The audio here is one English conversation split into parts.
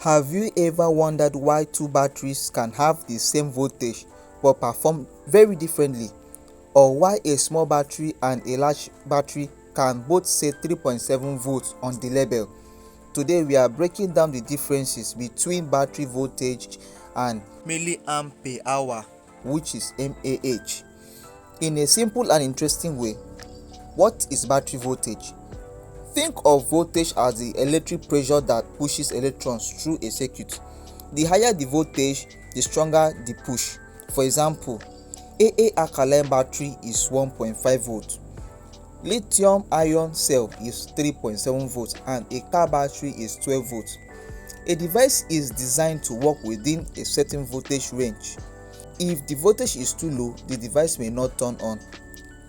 Have you ever wondered why two batteries can have the same voltage but perform very differently? Or why a small battery and a large battery can both say 3.7 volts on the label? Today we are breaking down the differences between battery voltage and milliamp per hour, which is mAh. In a simple and interesting way, what is battery voltage? Think of voltage as the electric pressure that pushes electrons through a circuit. The higher the voltage, the stronger the push. For example, AA alkaline battery is 1.5 volts, lithium ion cell is 3.7 volts, and a car battery is 12 volts. A device is designed to work within a certain voltage range. If the voltage is too low, the device may not turn on.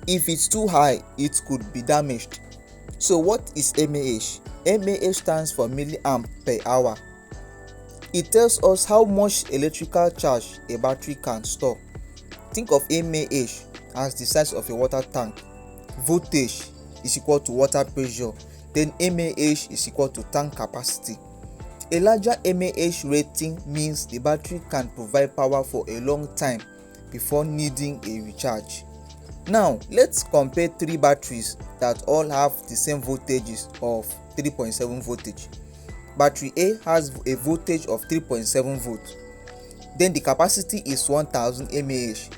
If it's too high, it could be damaged. So what is mAh? mAh stands for milliamp per hour. It tells us how much electrical charge a battery can store. Think of mAh as the size of a water tank. Voltage is equal to water pressure, then mAh is equal to tank capacity. A larger mAh rating means the battery can provide power for a long time before needing a recharge. Now let's compare three batteries that all have the same voltages of 3.7 voltage. Battery A has a voltage of 3.7 volts. Then the capacity is 1000 mAh.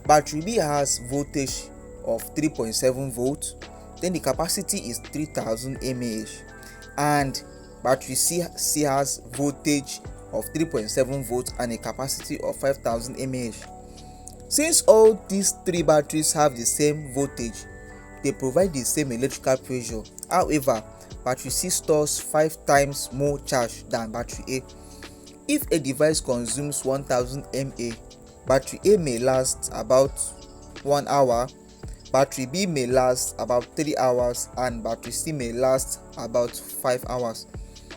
Battery B has voltage of 3.7 volts. Then the capacity is 3000 mAh. And battery C has voltage of 3.7 volts and a capacity of 5000 mAh. Since all these three batteries have the same voltage, they provide the same electrical pressure. However, battery C stores 5 times more charge than battery A. If a device consumes 1000 mAh, battery A may last about 1 hour, battery B may last about 3 hours, and battery C may last about 5 hours.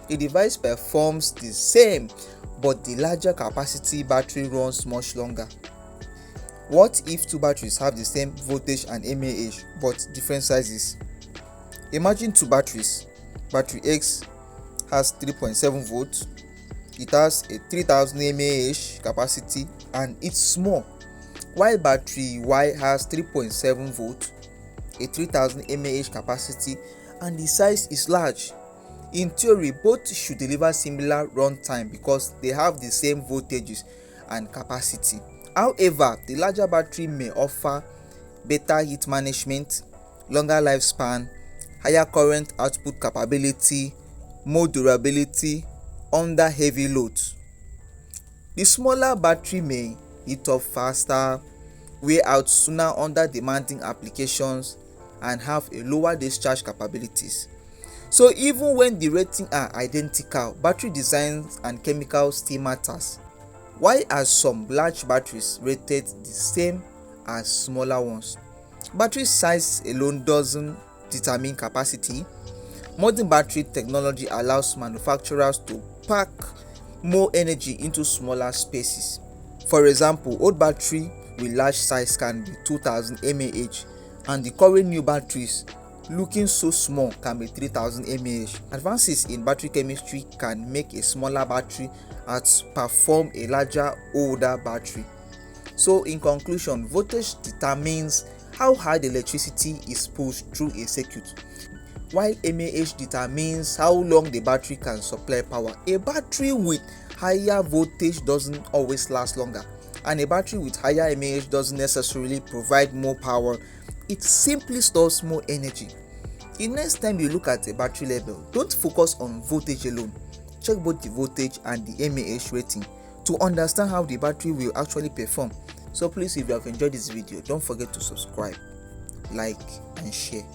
The device performs the same, but the larger capacity battery runs much longer. What if two batteries have the same voltage and mAh but different sizes? Imagine two batteries. Battery X has 3.7 volts. It has a 3000 mAh capacity and it's small, while battery Y has 3.7 volts, a 3000 mAh capacity, and the size is large. In theory, both should deliver similar runtime because they have the same voltages and capacity. However, the larger battery may offer better heat management, longer lifespan, higher current output capability, more durability under heavy loads. The smaller battery may heat up faster, wear out sooner under demanding applications, and have a lower discharge capabilities. So even when the ratings are identical, battery designs and chemicals still matters. Why are some large batteries rated the same as smaller ones? Battery size alone doesn't determine capacity. Modern battery technology allows manufacturers to pack more energy into smaller spaces. For example, old battery with large size can be 2000 mAh, and the current new batteries looking so small can be 3000 mAh. Advances in battery chemistry can make a smaller battery outperform a larger older battery. So in conclusion, voltage determines how high the electricity is pushed through a circuit, while mAh determines how long the battery can supply power. A battery with higher voltage doesn't always last longer, and a battery with higher mAh doesn't necessarily provide more power. It simply stores more energy. The next time you look at a battery label, don't focus on voltage alone. Check both the voltage and the mAh rating to understand how the battery will actually perform. So please, if you have enjoyed this video, don't forget to subscribe, like and share.